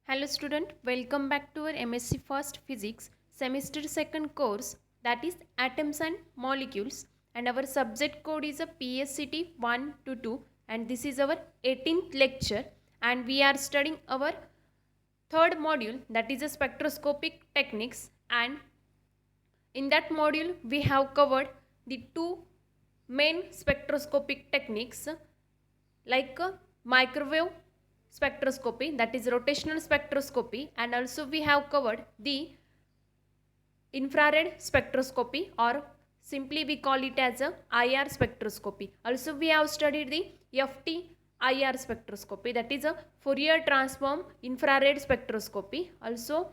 Hello student, welcome back to our MSc First Physics semester 2nd course, that is Atoms and Molecules, and our subject code is a PSCT 1 to 2, and this is our 18th lecture, and we are studying our third module, that is a spectroscopic techniques, and in that module we have covered the two main spectroscopic techniques like microwave spectroscopy, that is rotational spectroscopy, and also we have covered the infrared spectroscopy, or simply we call it as a IR spectroscopy. Also we have studied the FTIR spectroscopy, that is a Fourier transform infrared spectroscopy. Also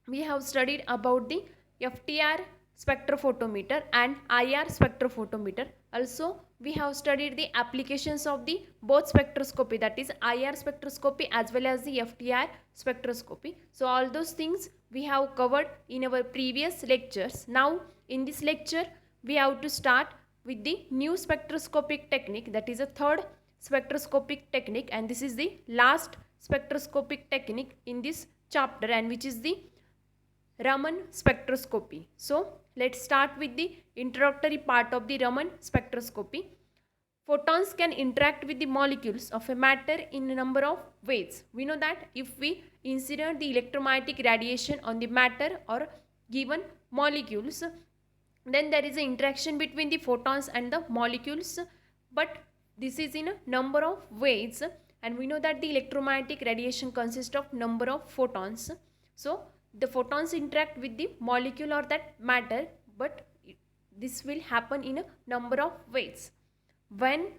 we have studied about the FTR spectrophotometer and IR spectrophotometer. Also we have studied the applications of the both spectroscopy, that is IR spectroscopy as well as the FTR spectroscopy. So all those things we have covered in our previous lectures. Now in this lecture we have to start with the new spectroscopic technique, that is a third spectroscopic technique, and this is the last spectroscopic technique in this chapter, and which is the Raman spectroscopy. So let's start with the introductory part of the Raman spectroscopy. Photons can interact with the molecules of a matter in a number of ways. We know that if we incident the electromagnetic radiation on the matter or given molecules, then there is an interaction between the photons and the molecules, but this is in a number of ways, and we know that the electromagnetic radiation consists of number of photons. So the photons interact with the molecule or that matter, but this will happen in a number of ways. When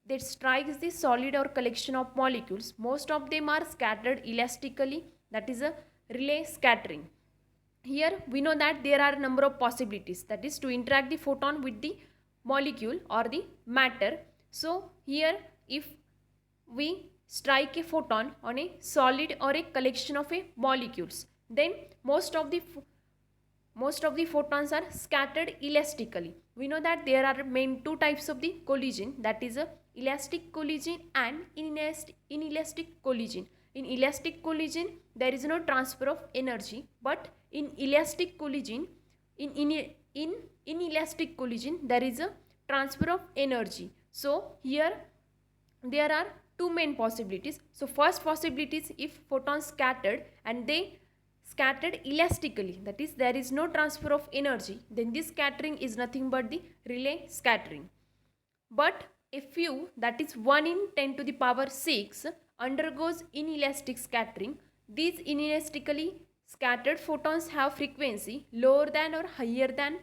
they strikes the solid or collection of molecules, most of them are scattered elastically, that is a relay scattering. Here we know that there are a number of possibilities, that is to interact the photon with the molecule or the matter. So here if we strike a photon on a solid or a collection of a molecules, then most of the photons are scattered elastically. We know that there are main two types of the collision, that is a elastic collision and inelastic collision. In elastic collision there is no transfer of energy, but in elastic collision, in inelastic collision there is a transfer of energy. So here there are two main possibilities. So first possibility is if photons scattered and they scattered elastically, that is there is no transfer of energy, then this scattering is nothing but the relay scattering. But a few, that is 1 in 10 to the power 6, undergoes inelastic scattering. These inelastically scattered photons have frequency lower than or higher than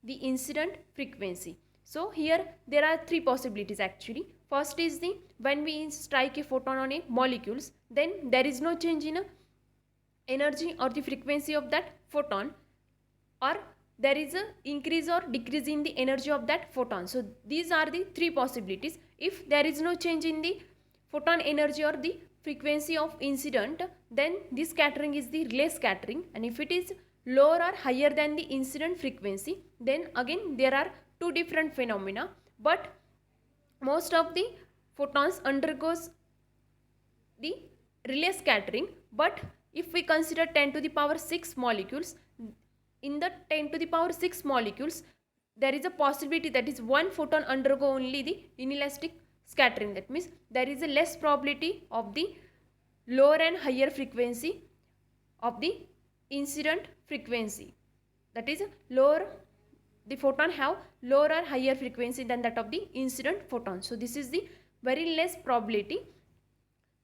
the incident frequency. So here there are three possibilities actually. First is the when we strike a photon on a molecules, then there is no change in a energy or the frequency of that photon, or there is a increase or decrease in the energy of that photon. So these are the three possibilities. If there is no change in the photon energy or the frequency of incident, then this scattering is the relay scattering, and if it is lower or higher than the incident frequency, then again there are two different phenomena, but most of the photons undergoes the relay scattering. But if we consider 10 to the power 6 molecules, in the 10 to the power 6 molecules there is a possibility that is one photon undergo only the inelastic scattering. That means there is a less probability of the lower and higher frequency of the incident frequency, that is lower, the photon have lower or higher frequency than that of the incident photon. So this is the very less probability.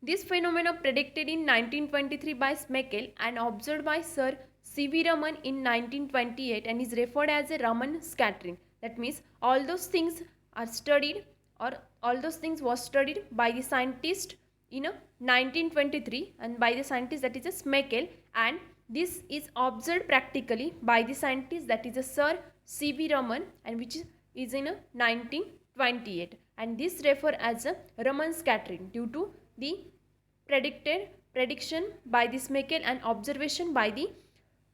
This phenomenon predicted in 1923 by Schmeckel and observed by Sir C.V. Raman in 1928 and is referred as a Raman scattering. That means all those things are studied, or all those things was studied by the scientist in 1923 and by the scientist that is a Schmeckel, and this is observed practically by the scientist that is a Sir C.V. Raman, and which is in 1928, and this refer as a Raman scattering due to the prediction by the Schmeckel and observation by the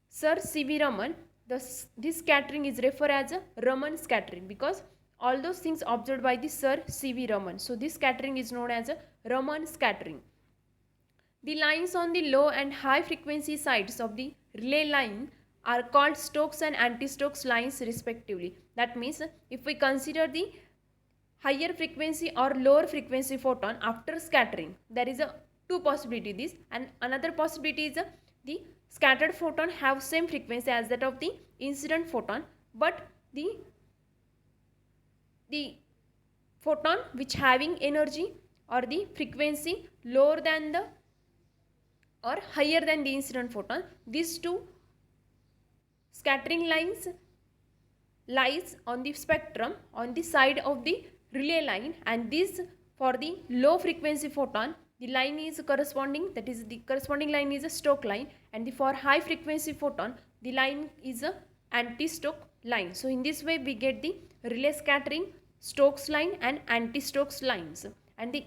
Sir C.V. Raman. This scattering is referred as a Raman scattering because all those things observed by the Sir C.V. Raman. So this scattering is known as a Raman scattering. The lines on the low and high frequency sides of the relay line are called Stokes and anti-Stokes lines respectively. That means if we consider the higher frequency or lower frequency photon after scattering, there is a two possibility this, and another possibility is the scattered photon have same frequency as that of the incident photon, but the photon which having energy or the frequency lower than the or higher than the incident photon, these two scattering lines lies on the spectrum on the side of the relay line, and this for the low frequency photon the line is corresponding, that is the corresponding line is a Stokes line, and the for high frequency photon the line is a anti-Stokes line. So in this way we get the relay scattering, Stokes line and anti-Stokes lines, and the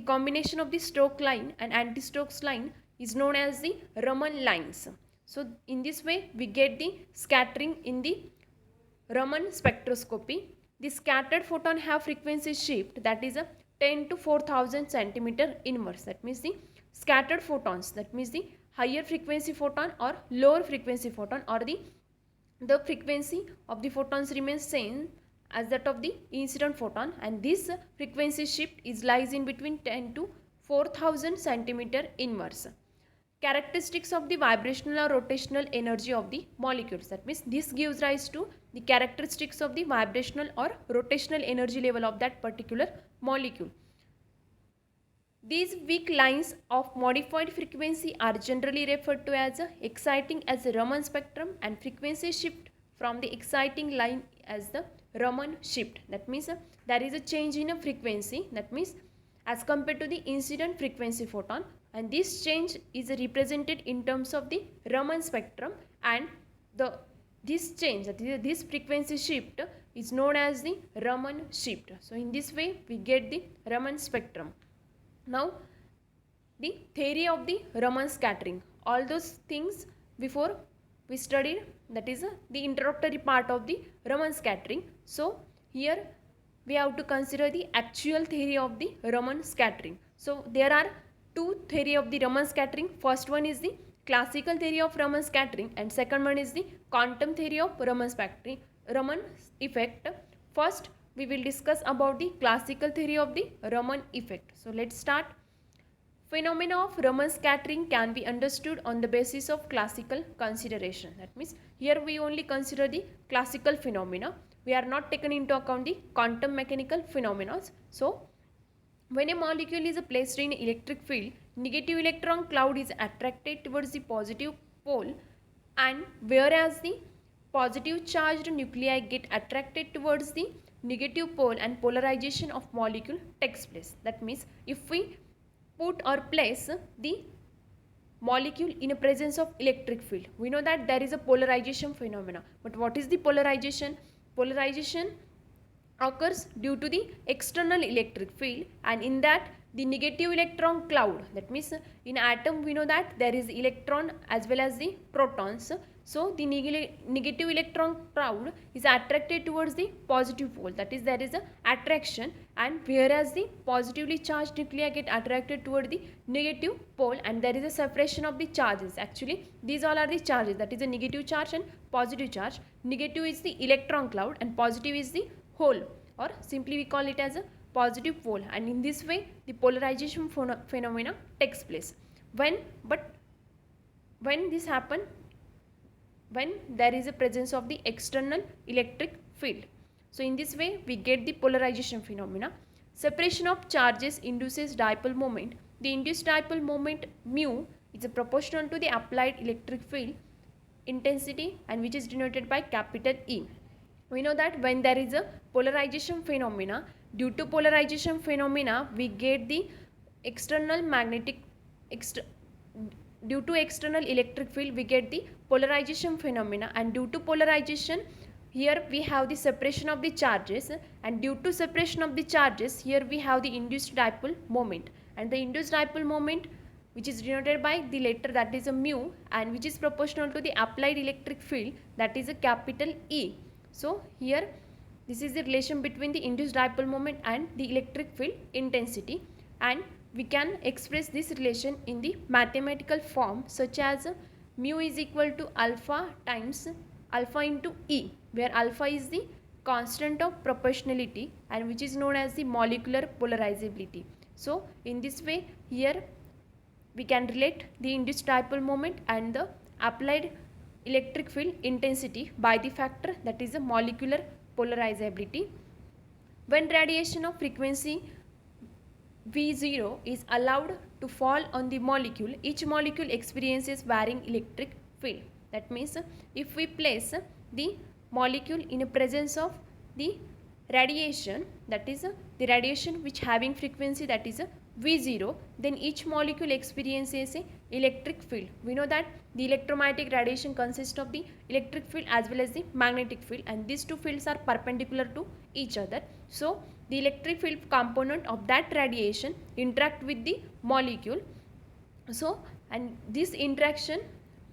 combination of the Stokes line and anti-Stokes line is known as the Raman lines. So in this way we get the scattering in the Raman spectroscopy. The scattered photon have frequency shift that is a 10 to 4000 centimeter inverse. That means the scattered photons, that means the higher frequency photon or lower frequency photon, or the frequency of the photons remains same as that of the incident photon, and this frequency shift is lies in between 10 to 4000 centimeter inverse. Characteristics of the vibrational or rotational energy of the molecules, that means this gives rise to the characteristics of the vibrational or rotational energy level of that particular molecule. These weak lines of modified frequency are generally referred to as exciting as the Raman spectrum, and frequency shift from the exciting line as the Raman shift. That means there is a change in a frequency, that means as compared to the incident frequency photon, and this change is represented in terms of the Raman spectrum, and this change, that is this frequency shift, is known as the Raman shift. So in this way we get the Raman spectrum. Now the theory of the Raman scattering, all those things before we studied, that is the introductory part of the Raman scattering. So here we have to consider the actual theory of the Raman scattering. So there are two theory of the Raman scattering. First one is the classical theory of Raman scattering, and second one is the quantum theory of Raman scattering, Raman effect. First we will discuss about the classical theory of the Raman effect. So let's start. Phenomena of Raman scattering can be understood on the basis of classical consideration. That means here we only consider the classical phenomena. We are not taken into account the quantum mechanical phenomena. So when a molecule is placed in electric field, negative electron cloud is attracted towards the positive pole, and whereas the positive charged nuclei get attracted towards the negative pole, and polarization of molecule takes place. That means if we put or place the molecule in a presence of electric field, we know that there is a polarization phenomena. But what is the polarization? Polarization occurs due to the external electric field, and in that the negative electron cloud, that means in atom we know that there is electron as well as the protons. So the negative electron cloud is attracted towards the positive pole, that is there is a attraction, and whereas the positively charged nuclei get attracted toward the negative pole, and there is a separation of the charges. Actually these all are the charges, that is a negative charge and positive charge. Negative is the electron cloud and positive is the hole, or simply we call it as a positive pole, and in this way the polarization phenomena takes place. When this happen? When there is a presence of the external electric field. So in this way we get the polarization phenomena. Separation of charges induces dipole moment. The induced dipole moment mu is proportional to the applied electric field intensity, and which is denoted by capital E. We know that when there is a polarization phenomena, due to polarization phenomena we get the external due to external electric field we get the polarization phenomena, and due to polarization here we have the separation of the charges, and due to separation of the charges here we have the induced dipole moment, and the induced dipole moment which is denoted by the letter that is a mu, and which is proportional to the applied electric field, that is a capital E. So here this is the relation between the induced dipole moment and the electric field intensity, and we can express this relation in the mathematical form such as mu is equal to alpha times alpha into E, where alpha is the constant of proportionality and which is known as the molecular polarizability. So in this way here we can relate the induced dipole moment and the applied electric field intensity by the factor that is the molecular polarizability. When radiation of frequency V0 is allowed to fall on the molecule, each molecule experiences varying electric field. That means if we place the molecule in a presence of the radiation, that is the radiation which having frequency that is V0, then each molecule experiences a electric field. We know that the electromagnetic radiation consists of the electric field as well as the magnetic field, and these two fields are perpendicular to each other. So the electric field component of that radiation interact with the molecule. So and this interaction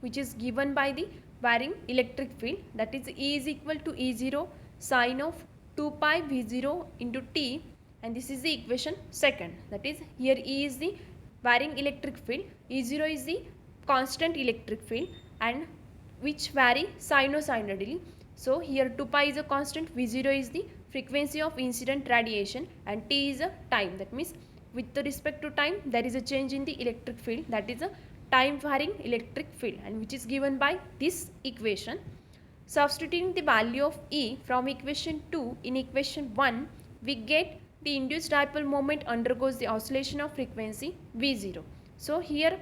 which is given by the varying electric field, that is E is equal to E0 sine of 2 pi V0 into T, and this is the equation second. That is here E is the varying electric field, E0 is the constant electric field and which vary sinusoidally. So here 2 pi is a constant, V0 is the frequency of incident radiation and T is a time. That means with respect to time there is a change in the electric field, that is a time varying electric field, and which is given by this equation. Substituting the value of E from equation 2 in equation 1, we get the induced dipole moment undergoes the oscillation of frequency V0. So here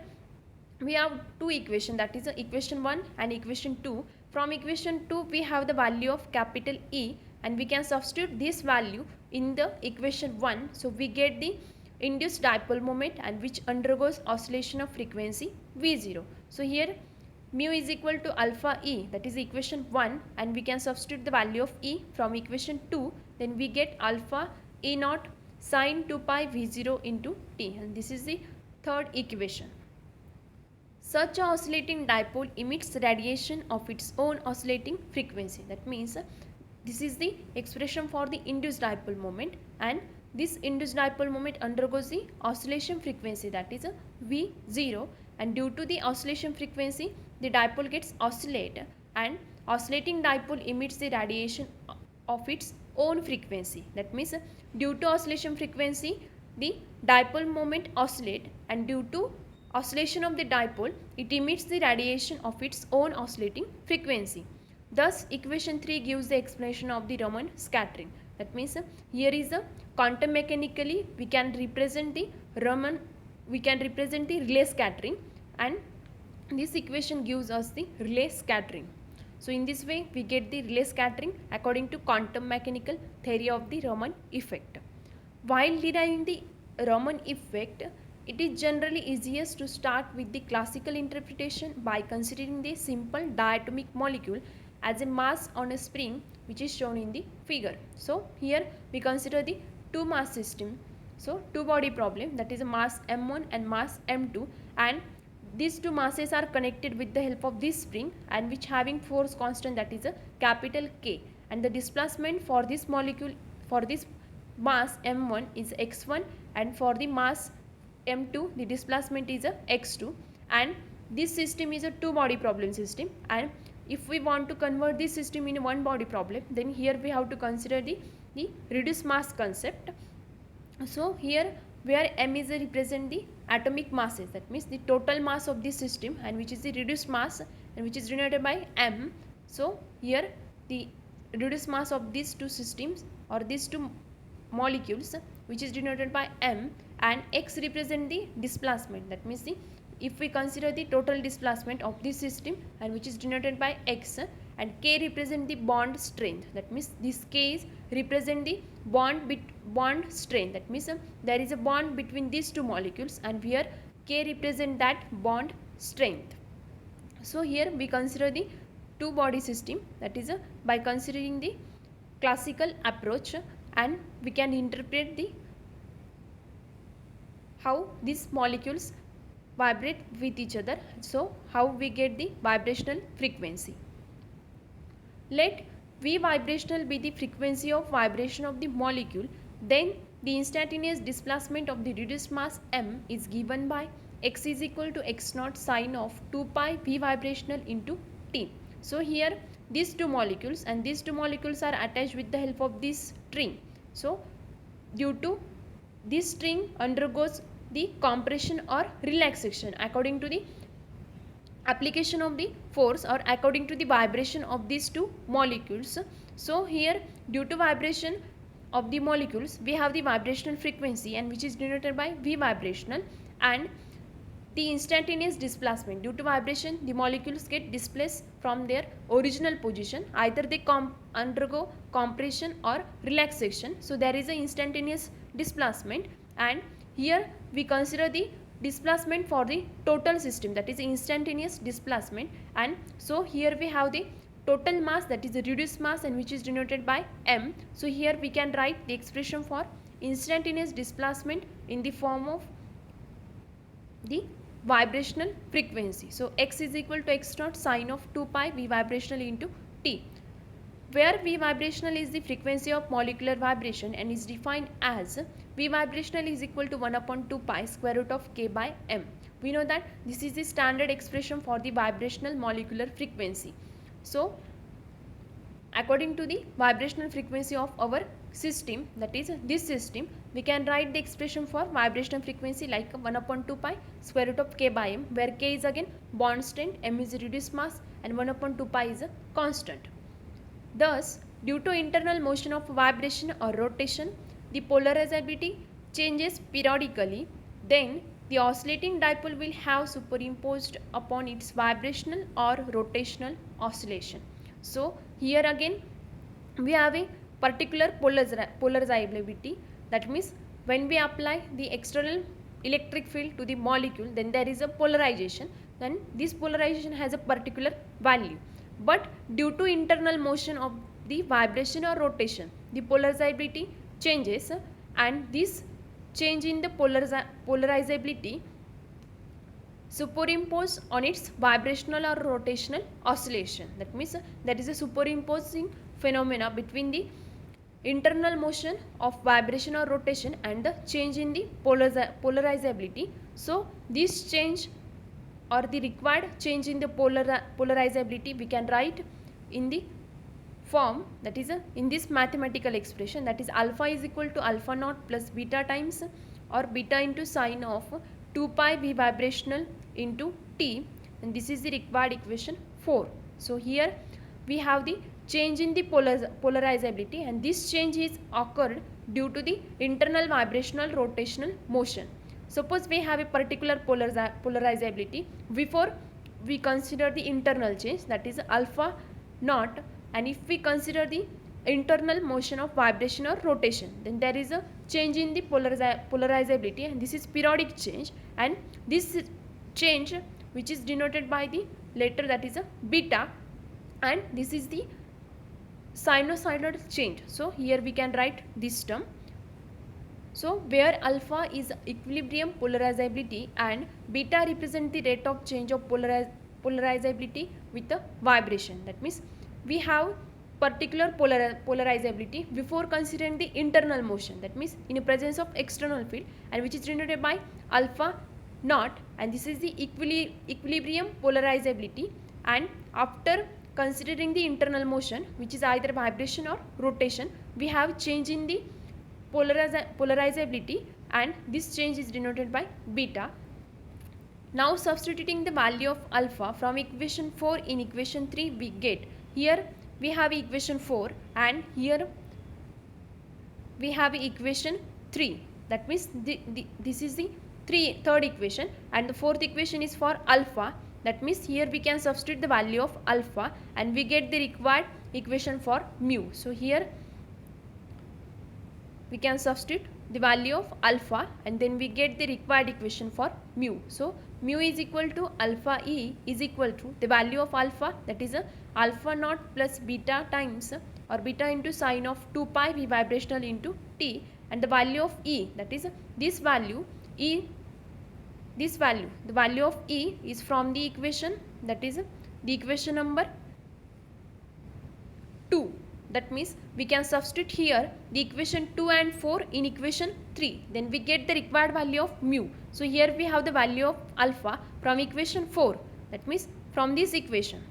we have two equations, that is equation 1 and equation 2. From equation 2 we have the value of capital E and we can substitute this value in the equation 1. So we get the induced dipole moment and which undergoes oscillation of frequency V0. So here mu is equal to alpha E, that is equation 1, and we can substitute the value of E from equation 2, then we get alpha E naught sine 2 pi V0 into T, and this is the third equation. Such a oscillating dipole emits radiation of its own oscillating frequency. That means this is the expression for the induced dipole moment, and this induced dipole moment undergoes the oscillation frequency, that is V0, and due to the oscillation frequency the dipole gets oscillated and oscillating dipole emits the radiation of its own frequency. That means due to oscillation frequency the dipole moment oscillate, and due to oscillation of the dipole it emits the radiation of its own oscillating frequency. Thus equation 3 gives the explanation of the Raman scattering. That means here is the quantum mechanically we can represent the relay scattering, and this equation gives us the relay scattering. So in this way we get the relay scattering according to quantum mechanical theory of the Raman effect. While deriving the Raman effect, it is generally easiest to start with the classical interpretation by considering the simple diatomic molecule as a mass on a spring, which is shown in the figure. So here we consider the two mass system. So two body problem, that is a mass m1 and mass m2, and these two masses are connected with the help of this spring and which having force constant, that is a capital K, and the displacement for this molecule for this mass m1 is x1 and for the mass m2 the displacement is a x2, and this system is a two body problem system, and if we want to convert this system in a one body problem, then here we have to consider the reduced mass concept. So here where m is represent the atomic masses, that means the total mass of this system, and which is the reduced mass and which is denoted by m. So here the reduced mass of these two systems or these two molecules which is denoted by m, and x represent the displacement. That means if we consider the total displacement of this system and which is denoted by x, and k represent the bond strength, that means this k is represent the bond strength, that means there is a bond between these two molecules and here k represent that bond strength. So here we consider the two body system, that is by considering the classical approach, and we can interpret the how these molecules vibrate with each other. So how we get the vibrational frequency. Let V vibrational be the frequency of vibration of the molecule, then the instantaneous displacement of the reduced mass m is given by x is equal to x naught sine of 2 pi v vibrational into t. So here these two molecules and these two molecules are attached with the help of this string. So due to this string undergoes the compression or relaxation according to the application of the force or according to the vibration of these two molecules. So here due to vibration of the molecules we have the vibrational frequency and which is denoted by v vibrational, and the instantaneous displacement due to vibration the molecules get displaced from their original position, either they undergo compression or relaxation. So there is an instantaneous displacement, and here we consider the displacement for the total system, that is instantaneous displacement. And so here we have the total mass, that is the reduced mass, and which is denoted by m. So here we can write the expression for instantaneous displacement in the form of the vibrational frequency. So x is equal to x naught sine of 2 pi v vibrational into t, where v vibrational is the frequency of molecular vibration and is defined as v vibrational is equal to 1 upon 2 pi square root of k by m. We know that this is the standard expression for the vibrational molecular frequency. So according to the vibrational frequency of our system, that is this system, we can write the expression for vibrational frequency like 1 upon 2 pi square root of k by m, where k is again bond strength, m is reduced mass, and 1 upon 2 pi is a constant. Thus, due to internal motion of vibration or rotation, the polarizability changes periodically. Then the oscillating dipole will have superimposed upon its vibrational or rotational oscillation. So here again we have a particular polarizability. That means when we apply the external electric field to the molecule, then there is a polarization, then this polarization has a particular value. But due to internal motion of the vibration or rotation, the polarizability changes, and this change in the polarizability superimpose on its vibrational or rotational oscillation. That means that is a superimposing phenomena between the internal motion of vibration or rotation and the change in the polarizability. So this change or the required change in the polarizability we can write in the form, that is in this mathematical expression, that is alpha is equal to alpha naught plus beta times or beta into sine of 2 pi v vibrational into t, and this is the required equation 4. So here we have the change in the polarizability, and this change is occurred due to the internal vibrational rotational motion. Suppose we have a particular polarizability, before we consider the internal change, that is alpha naught, and if we consider the internal motion of vibration or rotation, then there is a change in the polarizability, and this is periodic change, and this change which is denoted by the letter that is a beta, and this is the sinusoidal change. So here we can write this term. So where alpha is equilibrium polarizability and beta represent the rate of change of polarizability with the vibration. That means we have particular polarizability before considering the internal motion, that means in the presence of external field, and which is denoted by alpha naught, and this is the equilibrium polarizability. And after considering the internal motion, which is either vibration or rotation, we have change in the polarizability, and this change is denoted by beta. Now substituting the value of alpha from equation 4 in equation 3, we get, here we have equation 4 and here we have equation 3. That means this is the third equation, and the fourth equation is for alpha. That means here we can substitute the value of alpha and we get the required equation for mu. So here we can substitute the value of alpha and then we get the required equation for mu. So mu is equal to alpha E is equal to the value of alpha, that is alpha naught plus beta times or beta into sine of 2 pi v vibrational into t, and the value of E, that is this value E, this value, the value of E is from the equation, that is the equation number 2. That means we can substitute here the equation 2 and 4 in equation 3. Then we get the required value of mu. So here we have the value of alpha from equation 4. That means from this equation.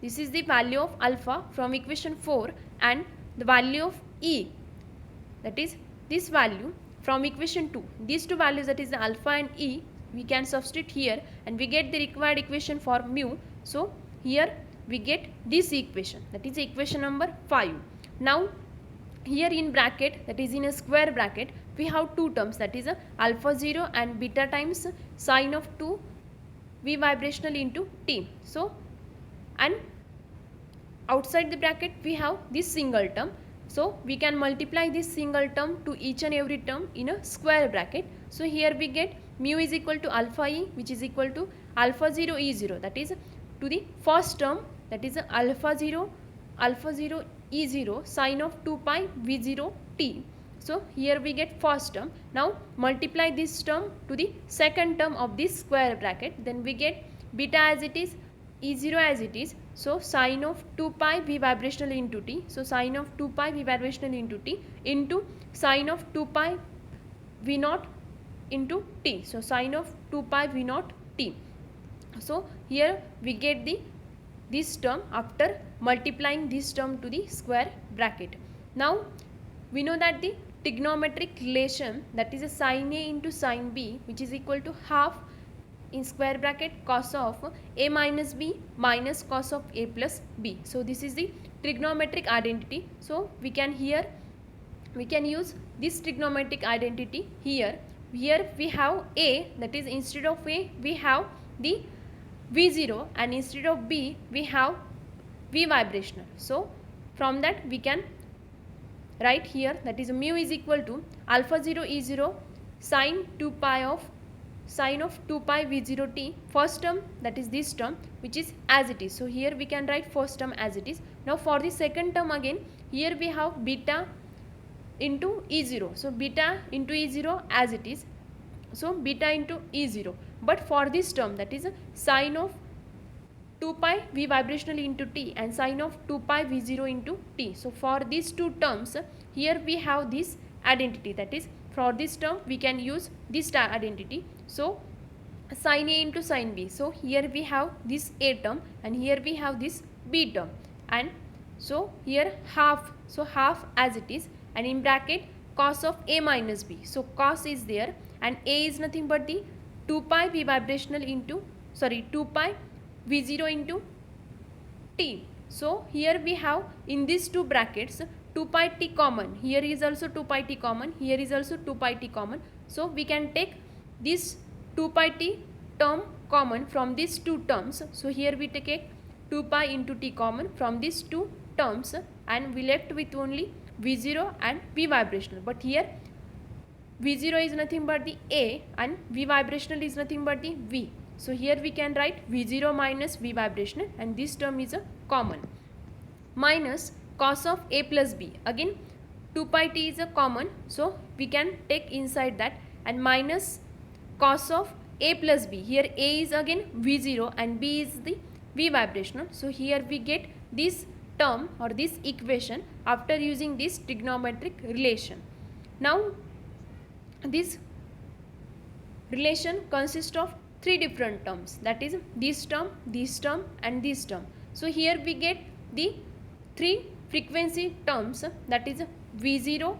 This is the value of alpha from equation 4 and the value of E. That is this value from equation 2. These two values, that is the alpha and E, we can substitute here and we get the required equation for mu. So here we get this equation, that is equation number 5. Now here in bracket, that is in a square bracket, we have two terms, that is a alpha 0 and beta times sine of 2 v vibrational into t. So and outside the bracket we have this single term. So we can multiply this single term to each and every term in a square bracket. So here we get mu is equal to alpha e, which is equal to alpha 0 e 0, that is to the first term, that is alpha 0 e 0 sine of 2 pi v 0 t. So here we get first term. Now multiply this term to the second term of this square bracket, then we get beta as it is, e 0 as it is. So sine of 2 pi v vibrational into t. So sine of 2 pi v vibrational into t into sine of 2 pi v naught into t. So sine of 2 pi v naught t. So here we get this term after multiplying this term to the square bracket. Now we know that the trigonometric relation, that is a sin a into sin b, which is equal to half in square bracket cos of a minus b minus cos of a plus b. So this is the trigonometric identity. So we can use this trigonometric identity here. Here we have a, that is instead of a we have the v0 and instead of b we have v vibrational. So from that we can write here, that is mu is equal to alpha 0 e 0 sine 2 pi of sine of 2 pi v0 t, first term, that is this term, which is as it is. So here we can write first term as it is. Now for the second term again, here we have beta into e0. So beta into e0 as it is. So beta into e0. But for this term, that is sine of 2 pi v vibrational into t and sine of 2 pi v0 into t. So for these two terms, here we have this identity, that is for this term we can use this identity. So sin a into sin b. So here we have this a term and here we have this b term, and so here half, so half as it is, and in bracket cos of a minus b. So cos is there and a is nothing but the 2 pi v vibrational into 2 pi v0 into t. So here we have in these two brackets 2 pi t common. Here is also 2 pi t common. Here is also 2 pi t common. So we can take this 2 pi t term common from these two terms. So here we take 2 pi into t common from these two terms and we left with only v0 and v vibrational. But here v0 is nothing but the a and v vibrational is nothing but the v. So here we can write v0 minus v vibrational and this term is a common, minus cos of a plus b. Again 2 pi t is a common, so we can take inside that, and minus cos of a plus b. Here a is again v0 and b is the v vibrational. So here we get this term or this equation after using this trigonometric relation. Now this relation consists of three different terms, that is this term and this term. So here we get the three frequency terms, that is v0,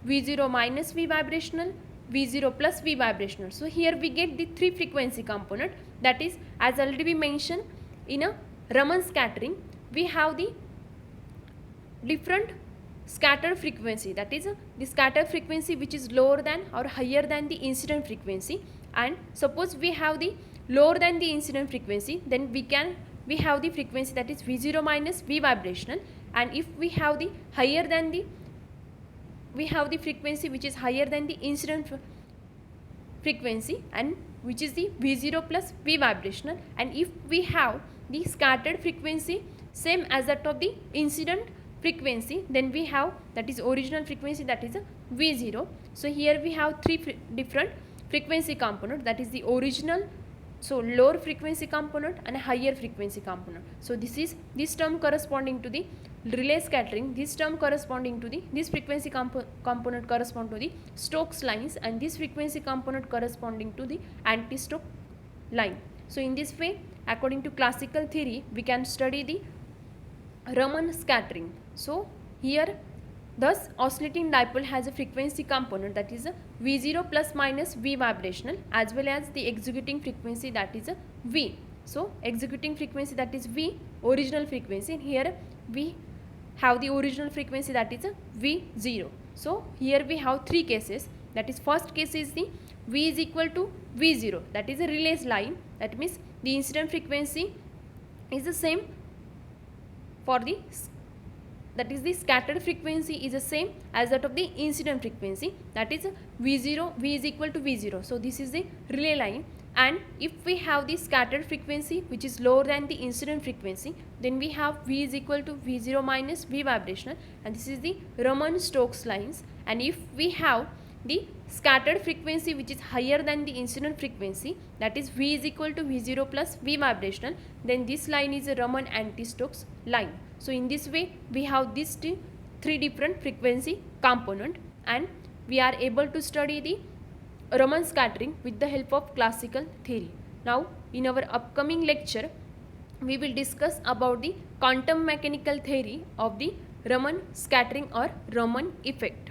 v0 minus v vibrational, v0 plus v vibrational. So here we get the three frequency component, that is as already we mentioned in a Raman scattering we have the different scatter frequency, that is the scatter frequency which is lower than or higher than the incident frequency. And suppose we have the lower than the incident frequency, then we have the frequency that is v0 minus v vibrational, and if we have the higher than the frequency which is higher than the incident frequency and which is the v0 plus v vibrational, and if we have the scattered frequency same as that of the incident frequency, then we have that is original frequency, that is a v0. So here we have three different frequency component, that is the original, so lower frequency component and higher frequency component. So this is this term corresponding to the relay scattering, this term corresponding to the, this frequency component correspond to the Stokes lines, and this frequency component corresponding to the anti-Stokes line. So in this way, according to classical theory, we can study the Raman scattering. So here, thus oscillating dipole has a frequency component, that is a V0 plus minus V vibrational, as well as the executing frequency, that is a V. So executing frequency, that is V, original frequency, and here we have the original frequency, that is a V0. So here we have three cases, that is first case is the V is equal to V0, that is a relay line, that means the incident frequency is the same for the, that is the scattered frequency is the same as that of the incident frequency, that is V0, V is equal to V0. So this is the relay line, and if we have the scattered frequency which is lower than the incident frequency, then we have V is equal to V0 minus V vibrational, and this is the Raman-Stokes lines. And if we have the scattered frequency which is higher than the incident frequency, that is V is equal to V0 plus V vibrational, then this line is a Raman anti-Stokes line. So in this way, we have these three different frequency component, and we are able to study the Raman scattering with the help of classical theory. Now in our upcoming lecture, we will discuss about the quantum mechanical theory of the Raman scattering or Raman effect.